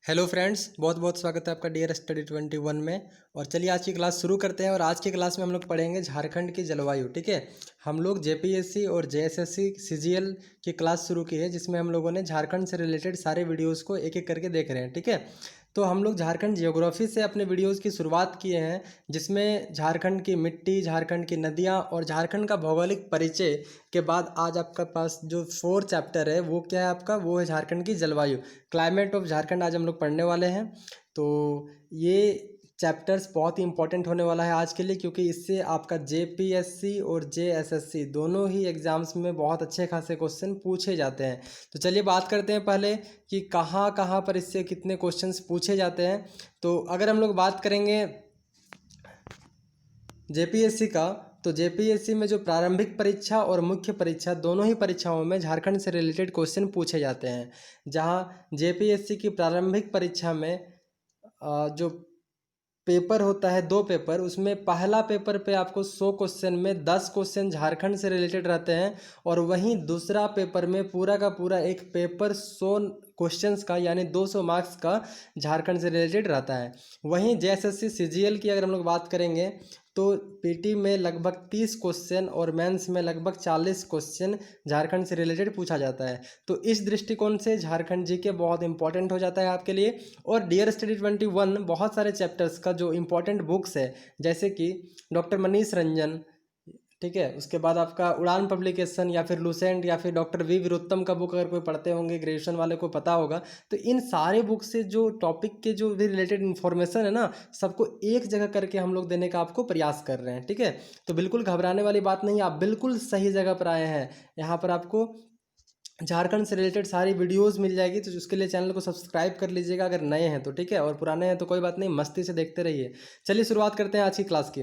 Hello friends, बहुत बहुत स्वागत है आपका डियर स्टडी 21 में। और चलिए आज की क्लास शुरू करते हैं। और आज की क्लास में हम लोग पढ़ेंगे झारखंड की जलवायु। ठीक है, हम लोग जेपीएससी और जेएसएससी सीजीएल की क्लास शुरू की है, जिसमें हम लोगों ने झारखंड से रिलेटेड सारे वीडियोस को एक एक करके देख रहे हैं। ठीक है, तो हम लोग झारखंड जियोग्राफी से अपने वीडियोस की शुरुआत किए हैं, जिसमें झारखंड की मिट्टी, झारखंड की नदियाँ और झारखंड का भौगोलिक परिचय के बाद आज आपका पास जो 4 चैप्टर है वो क्या है आपका, वो है झारखंड की जलवायु, क्लाइमेट ऑफ झारखंड। आज हम लोग पढ़ने वाले हैं। तो ये चैप्टर्स बहुत ही इंपॉर्टेंट होने वाला है आज के लिए, क्योंकि इससे आपका जेपीएससी और जेएसएससी दोनों ही एग्ज़ाम्स में बहुत अच्छे खासे क्वेश्चन पूछे जाते हैं। तो चलिए बात करते हैं पहले कि कहाँ कहाँ पर इससे कितने क्वेश्चंस पूछे जाते हैं। तो अगर हम लोग बात करेंगे जेपीएससी का, तो जेपीएससी में जो प्रारंभिक परीक्षा और मुख्य परीक्षा दोनों ही परीक्षाओं में झारखंड से रिलेटेड क्वेश्चन पूछे जाते हैं। जहाँ जेपीएससी की प्रारंभिक परीक्षा में जो पेपर होता है, 2 पेपर, उसमें पहला पेपर पे आपको 100 क्वेश्चन में 10 क्वेश्चन झारखंड से रिलेटेड रहते हैं। और वहीं दूसरा पेपर में पूरा का पूरा एक पेपर 100 क्वेश्चंस का यानी 200 मार्क्स का झारखंड से रिलेटेड रहता है। वहीं जेएसएससी सीजीएल की अगर हम लोग बात करेंगे, तो पीटी में लगभग 30 क्वेश्चन और मेंस में लगभग 40 क्वेश्चन झारखंड से रिलेटेड पूछा जाता है। तो इस दृष्टिकोण से झारखंड जीके बहुत इंपॉर्टेंट हो जाता है आपके लिए। और डियर स्टडी 21 बहुत सारे चैप्टर्स का जो इंपॉर्टेंट बुक्स है, जैसे कि डॉक्टर मनीष रंजन, ठीक है, उसके बाद आपका उड़ान पब्लिकेशन या फिर लुसेंट या फिर डॉक्टर वी वीरोत्तम का बुक अगर कोई पढ़ते होंगे, ग्रेजुएशन वाले को पता होगा। तो इन सारे बुक से जो टॉपिक के जो भी रिलेटेड इन्फॉर्मेशन है ना, सबको एक जगह करके हम लोग देने का आपको प्रयास कर रहे हैं। ठीक है, तो बिल्कुल घबराने वाली बात नहीं, आप बिल्कुल सही जगह पर आए हैं। यहाँ पर आपको झारखंड से रिलेटेड सारी वीडियोस मिल जाएगी। तो उसके लिए चैनल को सब्सक्राइब कर लीजिएगा अगर नए हैं तो, ठीक है, और पुराने हैं तो कोई बात नहीं, मस्ती से देखते रहिए। चलिए शुरुआत करते हैं आज की क्लास की।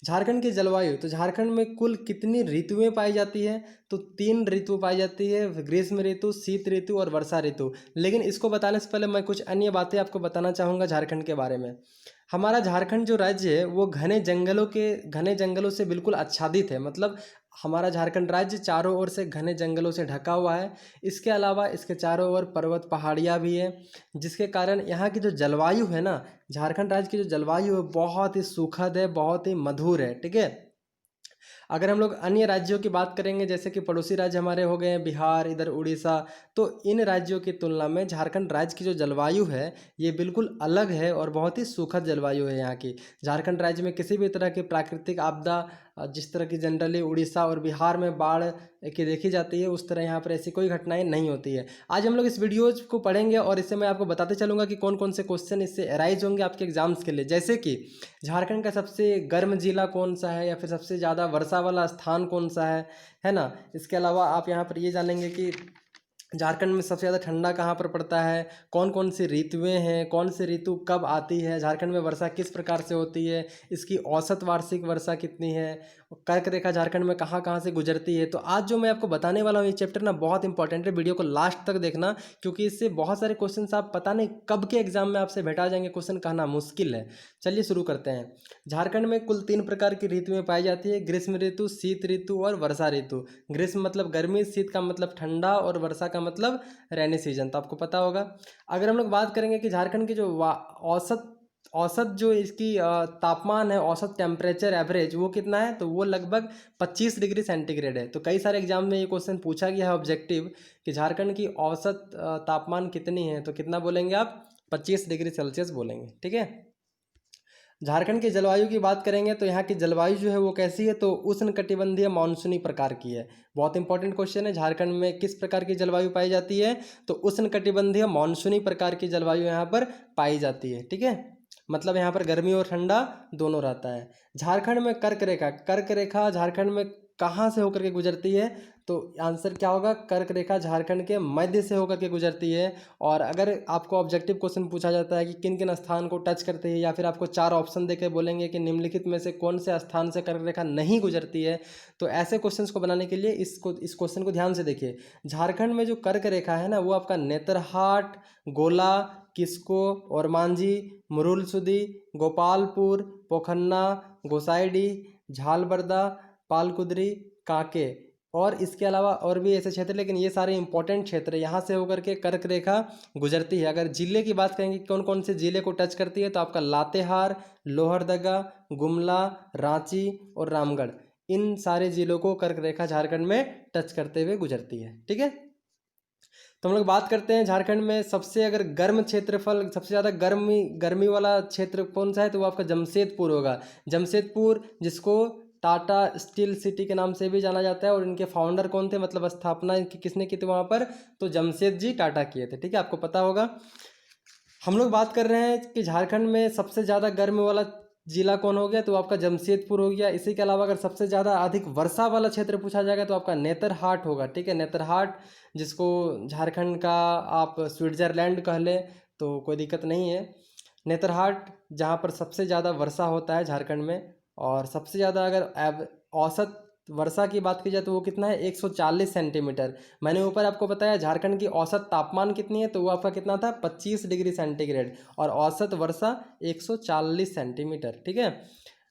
झारखंड की जलवायु, तो झारखंड में कुल कितनी ऋतुएं पाई जाती है? तो 3 ऋतु पाई जाती है, ग्रीष्म ऋतु, शीत ऋतु और वर्षा ऋतु। लेकिन इसको बताने से पहले मैं कुछ अन्य बातें आपको बताना चाहूँगा झारखंड के बारे में। हमारा झारखंड जो राज्य है वो घने जंगलों से बिल्कुल आच्छादित है। मतलब हमारा झारखंड राज्य चारों ओर से घने जंगलों से ढका हुआ है। इसके अलावा इसके चारों ओर पर्वत पहाड़ियाँ भी है, जिसके कारण यहाँ की जो जलवायु है ना, झारखंड राज्य की जो जलवायु है बहुत ही सुखद है, बहुत ही मधुर है। ठीक है, अगर हम लोग अन्य राज्यों की बात करेंगे, जैसे कि पड़ोसी राज्य हमारे हो गए हैं बिहार, इधर उड़ीसा, तो इन राज्यों की तुलना में झारखंड राज्य की जो जलवायु है ये बिल्कुल अलग है और बहुत ही सुखद जलवायु है यहाँ की। झारखंड राज्य में किसी भी तरह की प्राकृतिक आपदा, जिस तरह की जनरली उड़ीसा और बिहार में बाढ़ की देखी जाती है, उस तरह यहाँ पर ऐसी कोई घटनाएं नहीं होती है। आज हम लोग इस वीडियोज को पढ़ेंगे और इससे मैं आपको बताते चलूँगा कि कौन कौन से क्वेश्चन इससे अराइज होंगे आपके एग्जाम्स के लिए। जैसे कि झारखंड का सबसे गर्म जिला कौन सा है, या फिर सबसे ज़्यादा वर्षा वाला स्थान कौन सा है ना। इसके अलावा आप यहाँ पर ये जानेंगे कि झारखंड में सबसे ज़्यादा ठंडा कहाँ पर पड़ता है, कौन कौन सी ऋतुएं हैं, कौन सी ऋतु कब आती है, झारखंड में वर्षा किस प्रकार से होती है, इसकी औसत वार्षिक वर्षा कितनी है, कर्क रेखा झारखंड में कहाँ कहाँ से गुजरती है। तो आज जो मैं आपको बताने वाला हूँ ये चैप्टर ना बहुत इंपॉर्टेंट है, वीडियो को लास्ट तक देखना, क्योंकि इससे बहुत सारे क्वेश्चन आप पता नहीं कब के एग्जाम में आपसे भेटा जाएंगे, क्वेश्चन कहना मुश्किल है। चलिए शुरू करते हैं। झारखंड में कुल 3 प्रकार की ऋतुएं पाई जाती है, ग्रीष्म ऋतु, शीत ऋतु और वर्षा ऋतु। ग्रीष्म मतलब गर्मी, शीत का मतलब ठंडा और वर्षा का मतलब रेनी सीजन, तो आपको पता होगा। अगर हम लोग बात करेंगे कि झारखंड की जो औसत औसत जो इसकी तापमान है, औसत टेम्परेचर एवरेज, वो कितना है? तो वो लगभग 25 डिग्री सेंटीग्रेड है। तो कई सारे एग्जाम में ये क्वेश्चन पूछा गया है ऑब्जेक्टिव कि झारखंड की औसत तापमान कितनी है, तो कितना बोलेंगे आप? 25 डिग्री सेल्सियस बोलेंगे। ठीक है, झारखंड की जलवायु की बात करेंगे तो यहाँ की जलवायु जो है वो कैसी है? तो उष्णकटिबंधीय मानसूनी प्रकार की है। बहुत इंपॉर्टेंट क्वेश्चन है, झारखंड में किस प्रकार की जलवायु पाई जाती है? तो उष्णकटिबंधीय मानसूनी प्रकार की जलवायु यहाँ पर पाई जाती है। ठीक है, मतलब यहाँ पर गर्मी और ठंडा दोनों रहता है। झारखंड में कर्क रेखा झारखंड में कहाँ से होकर के गुजरती है? तो आंसर क्या होगा? कर्क रेखा झारखंड के मध्य से होकर के गुजरती है। और अगर आपको ऑब्जेक्टिव क्वेश्चन पूछा जाता है कि किन किन स्थान को टच करती है, या फिर आपको 4 ऑप्शन देके बोलेंगे कि निम्नलिखित में से कौन से स्थान से कर्क रेखा नहीं गुजरती है, तो ऐसे क्वेश्चंस को बनाने के लिए इस क्वेश्चन को ध्यान से देखिए। झारखंड में जो कर्क रेखा है ना, वो आपका नेतरहाट, गोला, किस्को और मांझी, मुरुलसुदी, गोपालपुर, पोखन्ना, गोसाइडी, झालबर्दा, पालकुदरी, कांके और इसके अलावा और भी ऐसे क्षेत्र, लेकिन ये सारे इंपॉर्टेंट क्षेत्र यहाँ से होकर के कर्क रेखा गुजरती है। अगर जिले की बात करेंगे कौन कौन से जिले को टच करती है, तो आपका लातेहार, लोहरदगा, गुमला, रांची और रामगढ़, इन सारे जिलों को कर्क रेखा झारखंड में टच करते हुए गुजरती है। ठीक है, तो हम लोग बात करते हैं झारखंड में सबसे अगर गर्म क्षेत्रफल, सबसे ज़्यादा गर्मी वाला क्षेत्र कौन सा है, तो वो आपका जमशेदपुर होगा। जमशेदपुर, जिसको टाटा स्टील सिटी के नाम से भी जाना जाता है, और इनके फाउंडर कौन थे, मतलब स्थापना किसने की थी वहाँ पर, तो जमशेद टाटा किए थे। ठीक है, आपको पता होगा। हम लोग बात कर रहे हैं कि झारखंड में सबसे ज़्यादा गर्म वाला जिला कौन हो गया, तो आपका जमशेदपुर हो गया। इसी के अलावा अगर सबसे ज़्यादा अधिक वर्षा वाला क्षेत्र पूछा जाएगा तो आपका नेतरहाट होगा। ठीक है, नेतरहाट, जिसको झारखंड का आप स्विट्ज़रलैंड कह लें तो कोई दिक्कत नहीं है। नेतरहाट जहाँ पर सबसे ज़्यादा वर्षा होता है झारखंड में, और सबसे ज़्यादा अगर औसत वर्षा की बात की जाए तो वो कितना है, 140 सेंटीमीटर। मैंने ऊपर आपको बताया झारखंड की औसत तापमान कितनी है, तो वो आपका कितना था, 25 डिग्री सेंटीग्रेड, और औसत वर्षा 140 सेंटीमीटर। ठीक है,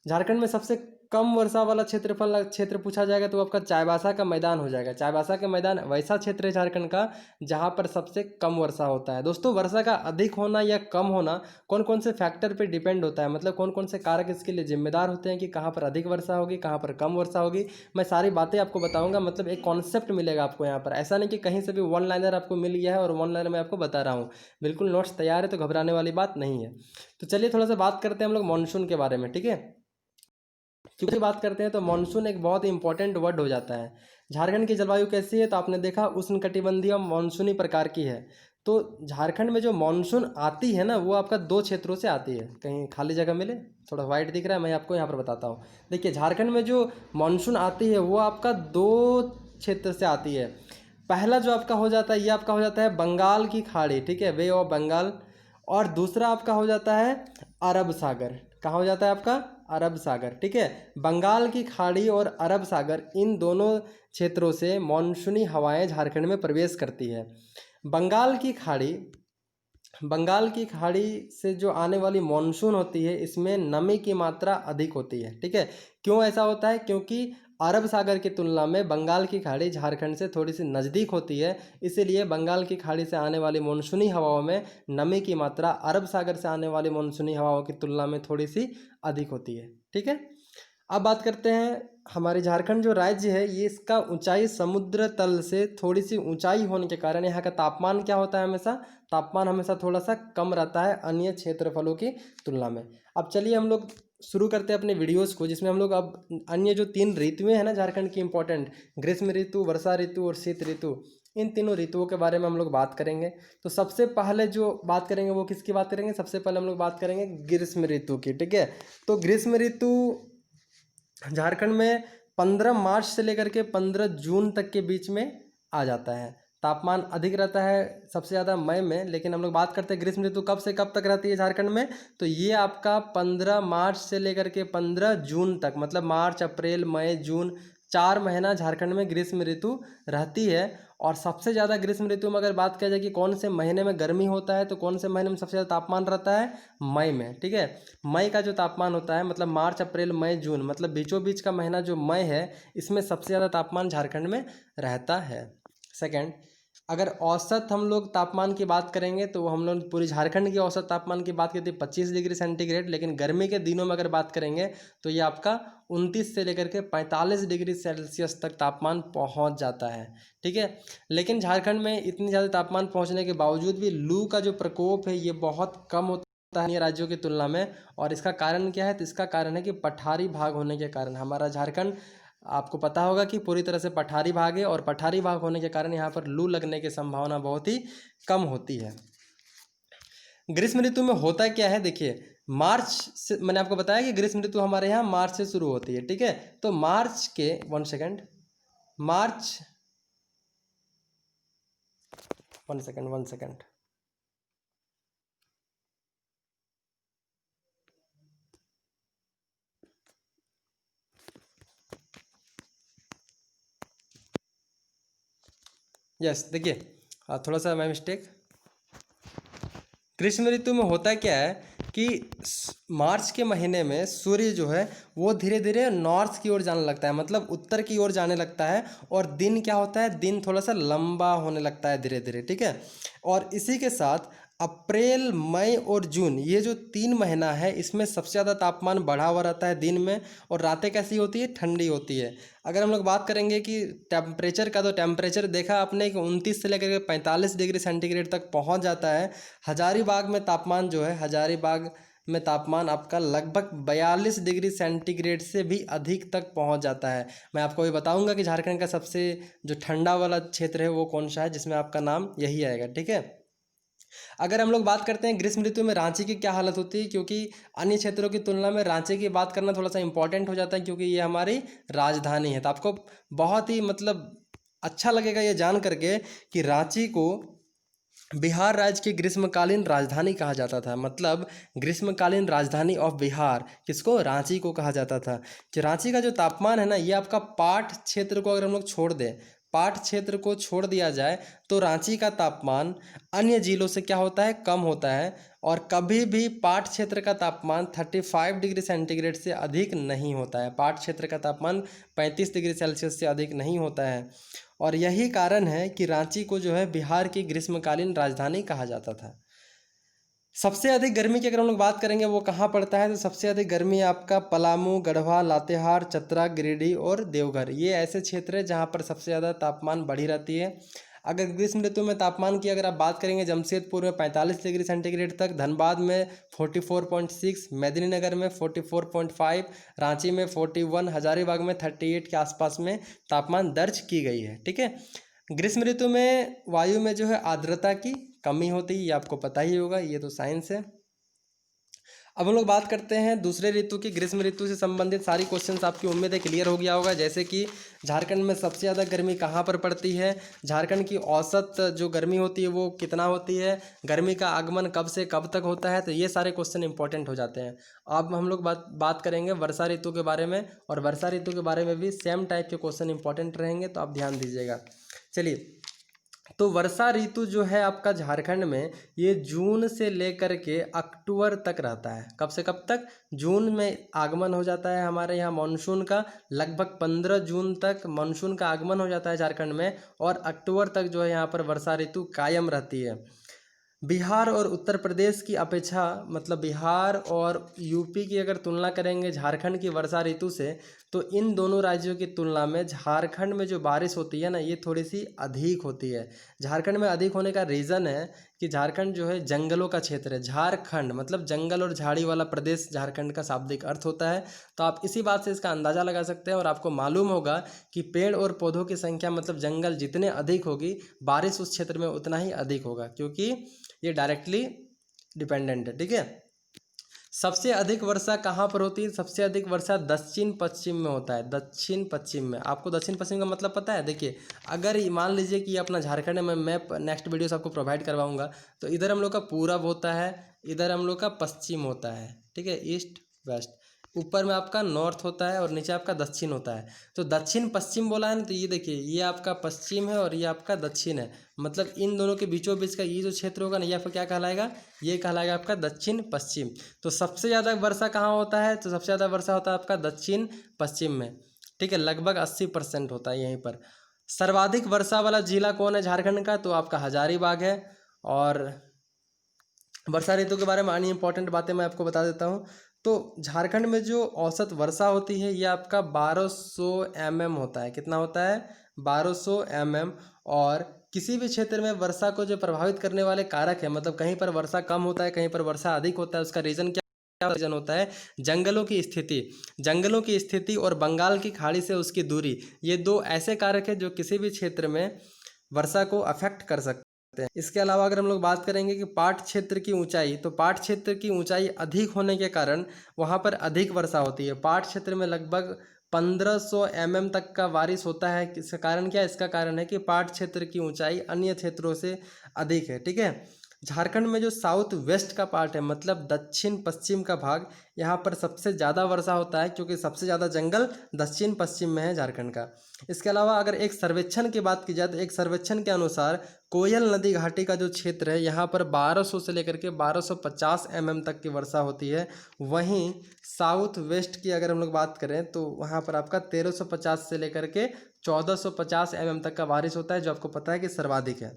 झारखंड में सबसे कम वर्षा वाला क्षेत्र पूछा जाएगा तो आपका चाईबासा का मैदान हो जाएगा। चाईबासा का मैदान वैसा क्षेत्र है झारखंड का जहाँ पर सबसे कम वर्षा होता है। दोस्तों, वर्षा का अधिक होना या कम होना कौन कौन से फैक्टर पे डिपेंड होता है, मतलब कौन कौन से कारक इसके लिए जिम्मेदार होते हैं कि कहाँ पर अधिक वर्षा होगी, कहाँ पर कम वर्षा होगी, मैं सारी बातें आपको बताऊंगा। मतलब एक कॉन्सेप्ट मिलेगा आपको यहाँ पर, ऐसा नहीं कि कहीं से भी वन लाइनर आपको मिल गया है और वन लाइनर मैं आपको बता रहा हूँ। बिल्कुल नोट्स तैयार है, तो घबराने वाली बात नहीं है। तो चलिए थोड़ा सा बात करते हैं हम लोग मानसून के बारे में। ठीक है, क्योंकि बात करते हैं तो मानसून एक बहुत ही इंपॉर्टेंट वर्ड हो जाता है। झारखंड की जलवायु कैसी है, तो आपने देखा उष्णकटिबंधीय मानसूनी प्रकार की है। तो झारखंड में जो मानसून आती है ना, वो आपका दो क्षेत्रों से आती है। कहीं खाली जगह मिले, थोड़ा वाइट दिख रहा है, मैं आपको यहाँ पर बताता हूँ। देखिए, झारखंड में जो मानसून आती है वो आपका दो क्षेत्र से आती है। पहला जो आपका हो जाता है, ये आपका हो जाता है बंगाल की खाड़ी, ठीक है, वे ऑफ बंगाल। और दूसरा आपका हो जाता है अरब सागर। कहाँ हो जाता है आपका, अरब सागर। ठीक है, बंगाल की खाड़ी और अरब सागर, इन दोनों क्षेत्रों से मानसूनी हवाएं झारखंड में प्रवेश करती है। बंगाल की खाड़ी, बंगाल की खाड़ी से जो आने वाली मानसून होती है, इसमें नमी की मात्रा अधिक होती है। ठीक है, क्यों ऐसा होता है, क्योंकि अरब सागर की तुलना में बंगाल की खाड़ी झारखंड से थोड़ी सी नज़दीक होती है, इसीलिए बंगाल की खाड़ी से आने वाली मानसूनी हवाओं में नमी की मात्रा अरब सागर से आने वाली मानसूनी हवाओं की तुलना में थोड़ी सी अधिक होती है। ठीक है, अब बात करते हैं हमारे झारखंड जो राज्य है, ये इसका ऊंचाई समुद्र तल से थोड़ी सी ऊंचाई होने के कारण यहाँ का तापमान क्या होता है, हमेशा तापमान हमेशा थोड़ा सा कम रहता है अन्य क्षेत्रफलों की तुलना में। अब चलिए हम लोग शुरू करते हैं अपने वीडियोस को, जिसमें हम लोग अब अन्य जो तीन ऋतुएं हैं ना झारखंड की इंपॉर्टेंट, ग्रीष्म ऋतु, वर्षा ऋतु और शीत ऋतु, इन तीनों ऋतुओं के बारे में हम लोग बात करेंगे। तो सबसे पहले जो बात करेंगे वो किसकी बात करेंगे, सबसे पहले हम लोग बात करेंगे ग्रीष्म ऋतु की। ठीक है, तो ग्रीष्म ऋतु झारखंड में 15 मार्च से लेकर के 15 जून तक के बीच में आ जाता है। तापमान अधिक रहता है सबसे ज़्यादा मई में, लेकिन हम लोग बात करते हैं ग्रीष्म ऋतु कब से कब तक रहती है झारखंड में, तो ये आपका 15 मार्च से लेकर के 15 जून तक, मतलब मार्च, अप्रैल, मई, जून, 4 महीना झारखंड में ग्रीष्म ऋतु रहती है। और सबसे ज़्यादा ग्रीष्म ऋतु में अगर बात किया जाए कि कौन से महीने में गर्मी होता है, तो कौन से महीने में सबसे ज़्यादा तापमान रहता है, मई में। ठीक है, मई का जो तापमान होता है, मतलब मार्च, अप्रैल, मई, जून, मतलब बीचों बीच का महीना जो मई है, इसमें सबसे ज़्यादा तापमान झारखंड में रहता है। सेकंड, अगर औसत हम लोग तापमान की बात करेंगे तो हम लोग पूरी झारखंड की औसत तापमान की बात करते हैं 25 डिग्री सेंटीग्रेड, लेकिन गर्मी के दिनों में अगर बात करेंगे तो ये आपका 29 से लेकर के 45 डिग्री सेल्सियस तक तापमान पहुंच जाता है। ठीक है, लेकिन झारखंड में इतनी ज़्यादा तापमान पहुंचने के बावजूद भी लू का जो प्रकोप है ये बहुत कम होता है अन्य राज्यों की तुलना में। और इसका कारण क्या है, तो इसका कारण है कि पठारी भाग होने के कारण हमारा झारखंड, आपको पता होगा कि पूरी तरह से पठारी भाग है, और पठारी भाग होने के कारण यहाँ पर लू लगने की संभावना बहुत ही कम होती है। ग्रीष्म ऋतु में होता क्या है, देखिए मार्च से, मैंने आपको बताया कि ग्रीष्म ऋतु हमारे यहाँ मार्च से शुरू होती है। ठीक है, तो मार्च के, वन सेकेंड, मार्च, वन सेकेंड, यस, देखिए थोड़ा सा मैं मिस्टेक, ग्रीष्म ऋतु में होता क्या है कि मार्च के महीने में सूर्य जो है वो धीरे धीरे नॉर्थ की ओर जाने लगता है, मतलब उत्तर की ओर जाने लगता है, और दिन क्या होता है, दिन थोड़ा सा लंबा होने लगता है धीरे धीरे, ठीक है। और इसी के साथ अप्रैल, मई और जून, ये जो 3 महीना है, इसमें सबसे ज़्यादा तापमान बढ़ा हुआ रहता है दिन में, और रातें कैसी होती है, ठंडी होती है। अगर हम लोग बात करेंगे कि टेम्परेचर का, तो टेम्परेचर देखा आपने कि 29 से लेकर के 45 डिग्री सेंटीग्रेड तक पहुंच जाता है। हजारीबाग में तापमान जो है, हजारीबाग में तापमान आपका लगभग 42 डिग्री सेंटीग्रेड से भी अधिक तक पहुंच जाता है। मैं आपको ये बताऊंगा कि झारखंड का सबसे जो ठंडा वाला क्षेत्र है वो कौन सा है, जिसमें आपका नाम यही आएगा, ठीक है। अगर हम लोग बात करते हैं ग्रीष्म ऋतु में रांची की क्या हालत होती है, क्योंकि अन्य क्षेत्रों की तुलना में रांची की बात करना थोड़ा सा इंपॉर्टेंट हो जाता है, क्योंकि ये हमारी राजधानी है। तो आपको बहुत ही मतलब अच्छा लगेगा ये जान करके कि रांची को बिहार राज्य की ग्रीष्मकालीन राजधानी कहा जाता था। मतलब ग्रीष्मकालीन राजधानी ऑफ बिहार किसको, रांची को कहा जाता था। कि रांची का जो तापमान है ना, ये आपका पाट क्षेत्र को अगर हम लोग छोड़ दें, पाट क्षेत्र को छोड़ दिया जाए, तो रांची का तापमान अन्य जिलों से क्या होता है, कम होता है। और कभी भी पाट क्षेत्र का तापमान 35 डिग्री सेंटीग्रेड से अधिक नहीं होता है। पाट क्षेत्र का तापमान 35 डिग्री सेल्सियस से अधिक नहीं होता है। और यही कारण है कि रांची को जो है बिहार की ग्रीष्मकालीन राजधानी कहा जाता था। सबसे अधिक गर्मी की अगर हम लोग बात करेंगे वो कहाँ पड़ता है, तो सबसे अधिक गर्मी आपका पलामू, गढ़वा, लातेहार, चतरा, गिरिडीह और देवघर, ये ऐसे क्षेत्र है जहाँ पर सबसे ज़्यादा तापमान बढ़ी रहती है। अगर ग्रीष्म ऋतु में तापमान की अगर आप बात करेंगे, जमशेदपुर में 45 डिग्री सेंटीग्रेड तक, धनबाद में 44.6, मेदिनीनगर में 44.5, रांची में 41, हजारीबाग में 38 के आसपास में तापमान दर्ज की गई है, ठीक है। ग्रीष्म ऋतु में वायु में जो है आर्द्रता की कमी होती है, ये आपको पता ही होगा, ये तो साइंस है। अब हम लोग बात करते हैं दूसरे ऋतु की। ग्रीष्म ऋतु से संबंधित सारी क्वेश्चंस आपकी उम्मीद है क्लियर हो गया होगा। जैसे कि झारखंड में सबसे ज़्यादा गर्मी कहाँ पर पड़ती है, झारखंड की औसत जो गर्मी होती है वो कितना होती है, गर्मी का आगमन कब से कब तक होता है, तो ये सारे क्वेश्चन इंपॉर्टेंट हो जाते हैं। अब हम लोग बात करेंगे वर्षा ऋतु के बारे में, और वर्षा ऋतु के बारे में भी सेम टाइप के क्वेश्चन इंपॉर्टेंट रहेंगे, तो आप ध्यान दीजिएगा। चलिए, तो वर्षा ऋतु जो है आपका झारखंड में, ये जून से लेकर के अक्टूबर तक रहता है। कब से कब तक, जून में आगमन हो जाता है हमारे यहाँ मानसून का, लगभग 15 जून तक मानसून का आगमन हो जाता है झारखंड में, और अक्टूबर तक जो है यहाँ पर वर्षा ऋतु कायम रहती है। बिहार और उत्तर प्रदेश की अपेक्षा, मतलब बिहार और यूपी की अगर तुलना करेंगे झारखंड की वर्षा ऋतु से, तो इन दोनों राज्यों की तुलना में झारखंड में जो बारिश होती है ना, ये थोड़ी सी अधिक होती है। झारखंड में अधिक होने का रीज़न है कि झारखंड जो है जंगलों का क्षेत्र है। झारखंड मतलब जंगल और झाड़ी वाला प्रदेश झारखंड का शाब्दिक अर्थ होता है। तो आप इसी बात से इसका अंदाज़ा लगा सकते हैं, और आपको मालूम होगा कि पेड़ और पौधों की संख्या, मतलब जंगल जितने अधिक होगी, बारिश उस क्षेत्र में उतना ही अधिक होगा, क्योंकि ये डायरेक्टली डिपेंडेंट है, ठीक है। सबसे अधिक वर्षा कहाँ पर होती है, सबसे अधिक वर्षा दक्षिण पश्चिम में होता है। दक्षिण पश्चिम में, आपको दक्षिण पश्चिम का मतलब पता है। देखिए, अगर मान लीजिए कि अपना झारखंड में मैप नेक्स्ट वीडियो से आपको प्रोवाइड करवाऊंगा, तो इधर हम लोग का पूरब होता है, इधर हम लोग का पश्चिम होता है, ठीक है, ईस्ट वेस्ट। ऊपर में आपका नॉर्थ होता है और नीचे आपका दक्षिण होता है। तो दक्षिण पश्चिम बोला है ना, तो ये देखिए, ये आपका पश्चिम है और ये आपका दक्षिण है। मतलब इन दोनों के बीचों बीच का ये जो क्षेत्र होगा ना, ये आपका क्या कहलाएगा, ये कहलाएगा आपका दक्षिण पश्चिम। तो सबसे ज़्यादा वर्षा कहाँ होता है, तो सबसे ज़्यादा वर्षा होता है आपका दक्षिण पश्चिम में, ठीक है, लगभग 80% होता है यहीं पर। सर्वाधिक वर्षा वाला जिला कौन है झारखंड का, तो आपका हजारीबाग है। और वर्षा ऋतु के बारे में अन्य इंपॉर्टेंट बातें मैं आपको बता देता हूँ। तो झारखंड में जो औसत वर्षा होती है, ये आपका 1200 mm होता है। कितना होता है, 1200 mm। और किसी भी क्षेत्र में वर्षा को जो प्रभावित करने वाले कारक है, मतलब कहीं पर वर्षा कम होता है, कहीं पर वर्षा अधिक होता है, उसका रीज़न क्या रीज़न होता है, जंगलों की स्थिति। जंगलों की स्थिति और बंगाल की खाड़ी से उसकी दूरी, ये दो ऐसे कारक है जो किसी भी क्षेत्र में वर्षा को अफेक्ट कर सकते हैं। इसके अलावा अगर हम लोग बात करेंगे कि पाट क्षेत्र की ऊंचाई, तो पाट क्षेत्र की ऊंचाई अधिक होने के कारण वहां पर अधिक वर्षा होती है। पाट क्षेत्र में लगभग 1500 mm तक का बारिश होता है। इसका कारण क्या है, इसका कारण है कि पाट क्षेत्र की ऊंचाई अन्य क्षेत्रों से अधिक है, ठीक है। झारखंड में जो साउथ वेस्ट का पार्ट है, मतलब दक्षिण पश्चिम का भाग, यहाँ पर सबसे ज़्यादा वर्षा होता है क्योंकि सबसे ज़्यादा जंगल दक्षिण पश्चिम में है झारखंड का। इसके अलावा अगर एक सर्वेक्षण की बात की जाए तो एक सर्वेक्षण के अनुसार कोयल नदी घाटी का जो क्षेत्र है यहाँ पर 1200 से लेकर के 1250 तक की वर्षा होती है। वहीं साउथ वेस्ट की अगर हम लोग बात करें तो वहाँ पर आपका 1350 से लेकर के 1450 तक का बारिश होता है, जो आपको पता है कि सर्वाधिक है।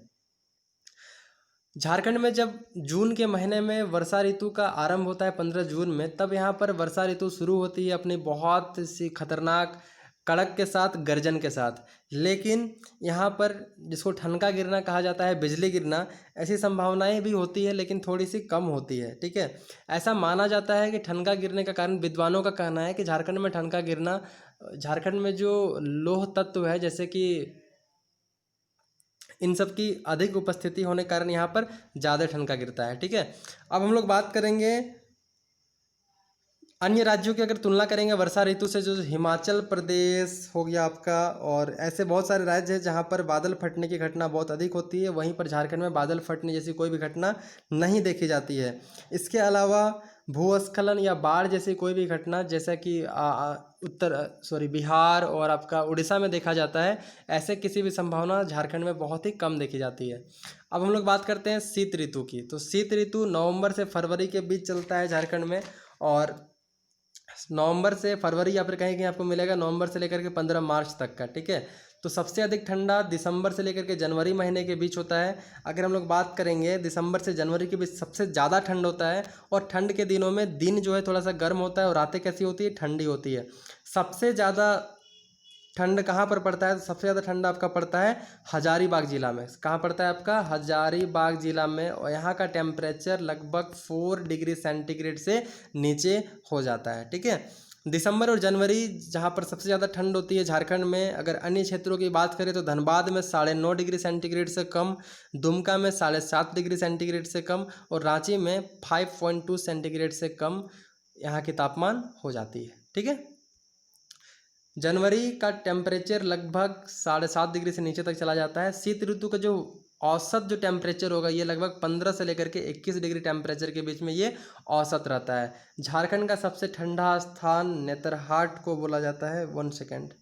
झारखंड में जब जून के महीने में वर्षा ऋतु का आरंभ होता है 15 जून में, तब यहाँ पर वर्षा ऋतु शुरू होती है अपनी बहुत सी खतरनाक कड़क के साथ, गर्जन के साथ। लेकिन यहाँ पर जिसको ठनका गिरना कहा जाता है, बिजली गिरना, ऐसी संभावनाएं भी होती है लेकिन थोड़ी सी कम होती है। ठीक है, ऐसा माना जाता है कि ठनका गिरने का कारण, विद्वानों का कहना है कि झारखंड में ठनका गिरना, झारखंड में जो लौह तत्व है जैसे कि इन सब की अधिक उपस्थिति होने के कारण यहाँ पर ज़्यादा ठनका गिरता है। ठीक है, अब हम लोग बात करेंगे अन्य राज्यों की अगर तुलना करेंगे वर्षा ऋतु से, जो हिमाचल प्रदेश हो गया आपका, और ऐसे बहुत सारे राज्य हैं जहाँ पर बादल फटने की घटना बहुत अधिक होती है। वहीं पर झारखंड में बादल फटने जैसी कोई भी घटना नहीं देखी जाती है। इसके अलावा भूस्खलन या बाढ़ जैसी कोई भी घटना, जैसा कि बिहार और आपका उड़ीसा में देखा जाता है, ऐसे किसी भी संभावना झारखंड में बहुत ही कम देखी जाती है। अब हम लोग बात करते हैं शीत ऋतु की। तो शीत ऋतु नवंबर से फरवरी के बीच चलता है झारखंड में, और नवंबर से फरवरी या फिर कहीं कहीं आपको मिलेगा नवंबर से लेकर के 15 मार्च तक का। ठीक है, तो सबसे अधिक ठंडा दिसंबर से लेकर के जनवरी महीने के बीच होता है। अगर हम लोग बात करेंगे दिसंबर से जनवरी के बीच सबसे ज़्यादा ठंड होता है, और ठंड के दिनों में दिन जो है थोड़ा सा गर्म होता है और रातें कैसी होती है, ठंडी होती है। सबसे ज़्यादा ठंड कहाँ पर पड़ता है? तो सबसे ज़्यादा ठंड आपका पड़ता है हजारीबाग ज़िला में। कहाँ पड़ता है आपका? हजारीबाग ज़िला में, और यहाँ का टेम्परेचर लगभग 4 डिग्री सेंटीग्रेड से नीचे हो जाता है। ठीक है, दिसंबर और जनवरी जहाँ पर सबसे ज़्यादा ठंड होती है झारखंड में। अगर अन्य क्षेत्रों की बात करें तो धनबाद में 9.5 डिग्री सेंटीग्रेड से कम, दुमका में 7.5 डिग्री सेंटीग्रेड से कम, और रांची में 5.2 सेंटीग्रेड से कम यहाँ की तापमान हो जाती है। ठीक है, जनवरी का टेम्परेचर लगभग 7.5 डिग्री से नीचे तक चला जाता है। शीत ऋतु का जो औसत जो टेम्परेचर होगा ये लगभग 15 से लेकर के 21 डिग्री टेम्परेचर के बीच में ये औसत रहता है। झारखंड का सबसे ठंडा स्थान नेतरहाट को बोला जाता है। 1 सेकेंड।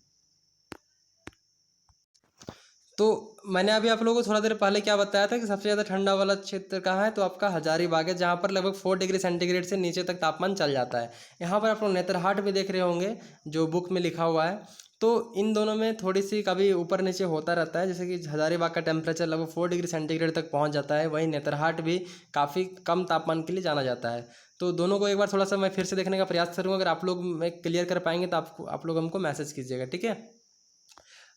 तो मैंने अभी आप लोगों को थोड़ा देर पहले क्या बताया था कि सबसे ज़्यादा ठंडा वाला क्षेत्र कहाँ है, तो आपका हजारीबाग है, जहाँ पर लगभग 4 डिग्री सेंटीग्रेड से नीचे तक तापमान चल जाता है। यहाँ पर आप लोग नेतरहाट भी देख रहे होंगे जो बुक में लिखा हुआ है। तो इन दोनों में थोड़ी सी कभी ऊपर नीचे होता रहता है, जैसे कि हजारीबाग का टेम्परेचर लगभग 4 डिग्री सेंटीग्रेड तक पहुँच जाता है, वहीं नेतरहाट भी काफ़ी कम तापमान के लिए जाना जाता है। तो दोनों को एक बार थोड़ा सा मैं फिर से देखने का प्रयास करूँगा। अगर आप लोग मैं क्लियर कर पाएंगे तो आप लोग हमको मैसेज कीजिएगा। ठीक है,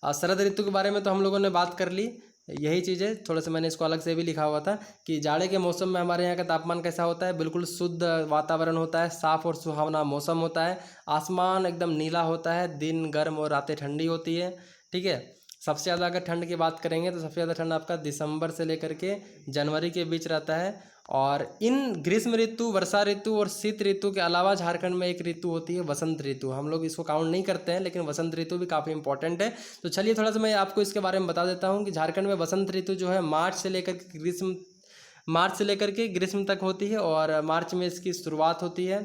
शरद ऋतु के बारे में तो हम लोगों ने बात कर ली। यही चीज़ है, थोड़ा सा मैंने इसको अलग से भी लिखा हुआ था कि जाड़े के मौसम में हमारे यहाँ का तापमान कैसा होता है, बिल्कुल शुद्ध वातावरण होता है, साफ़ और सुहावना मौसम होता है, आसमान एकदम नीला होता है, दिन गर्म और रातें ठंडी होती है। ठीक है, सबसे ज़्यादा अगर ठंड की बात करेंगे तो सबसे ज़्यादा ठंड आपका दिसंबर से लेकर के जनवरी के बीच रहता है। और इन ग्रीष्म ऋतु, वर्षा ऋतु और शीत ऋतु के अलावा झारखंड में एक ऋतु होती है वसंत ऋतु। हम लोग इसको काउंट नहीं करते हैं, लेकिन वसंत ऋतु भी काफ़ी इंपॉर्टेंट है। तो चलिए थोड़ा सा मैं आपको इसके बारे में बता देता हूँ कि झारखंड में वसंत ऋतु जो है मार्च से लेकर के ग्रीष्म तक होती है, और मार्च में इसकी शुरुआत होती है।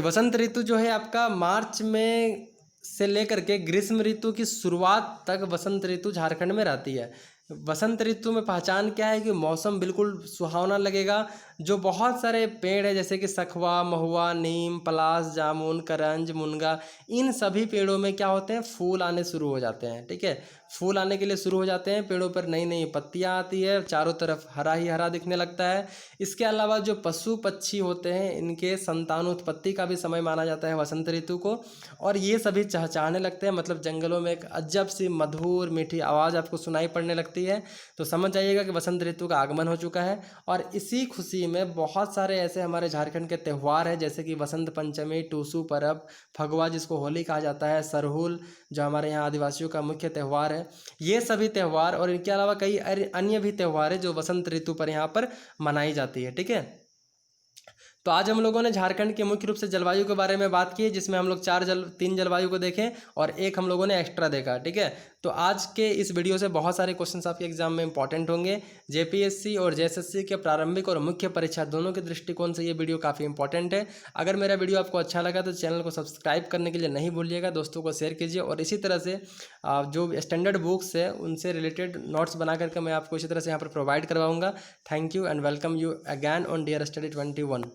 वसंत ऋतु जो है आपका मार्च में से लेकर के ग्रीष्म ऋतु की शुरुआत तक वसंत ऋतु झारखंड में रहती है। वसंत ऋतु में पहचान क्या है कि मौसम बिल्कुल सुहावना लगेगा। जो बहुत सारे पेड़ है जैसे कि सखुआ, महुआ, नीम, पलास, जामुन, करंज, मुनगा, इन सभी पेड़ों में क्या होते हैं, फूल आने शुरू हो जाते हैं। ठीक है, फूल आने के लिए शुरू हो जाते हैं, पेड़ों पर नई नई पत्तियां आती है, चारों तरफ हरा ही हरा दिखने लगता है। इसके अलावा जो पशु पक्षी होते हैं इनके संतानोत्पत्ति का भी समय माना जाता है वसंत ऋतु को, और ये सभी चहचहाने लगते हैं। मतलब जंगलों में एक अजब सी मधुर मीठी आवाज़ आपको सुनाई पड़ने लगती है। तो समझ जाइएगा कि वसंत ऋतु का आगमन हो चुका है। और इसी खुशी में बहुत सारे ऐसे हमारे झारखंड के त्यौहार हैं, जैसे कि वसंत पंचमी, टूसू पर्व, फगुआ जिसको होली कहा जाता है, सरहुल जो हमारे यहाँ आदिवासियों का मुख्य त्यौहार है। ये सभी त्यौहार और इनके अलावा कई अन्य भी त्यौहार है जो वसंत ऋतु पर यहाँ पर मनाई जाती है। ठीक है, तो आज हम लोगों ने झारखंड के मुख्य रूप से जलवायु के बारे में बात की है, जिसमें हम लोग 3 जलवायु को देखें और एक हम लोगों ने एक्स्ट्रा देखा। ठीक है, तो आज के इस वीडियो से बहुत सारे क्वेश्चंस आपके एग्जाम में इंपॉर्टेंट होंगे। जेपीएससी और जेएसएससी के प्रारंभिक और मुख्य परीक्षा दोनों के दृष्टिकोण से ये वीडियो काफ़ी इंपॉर्टेंट है। अगर मेरा वीडियो आपको अच्छा लगा तो चैनल को सब्सक्राइब करने के लिए नहीं भूलिएगा, दोस्तों को शेयर कीजिए। और इसी तरह से जो स्टैंडर्ड बुक्स है उनसे रिलेटेड नोट्स बना करके मैं आपको इसी तरह से यहाँ पर प्रोवाइड करवाऊँगा। Thank you and welcome you again on dear study 21।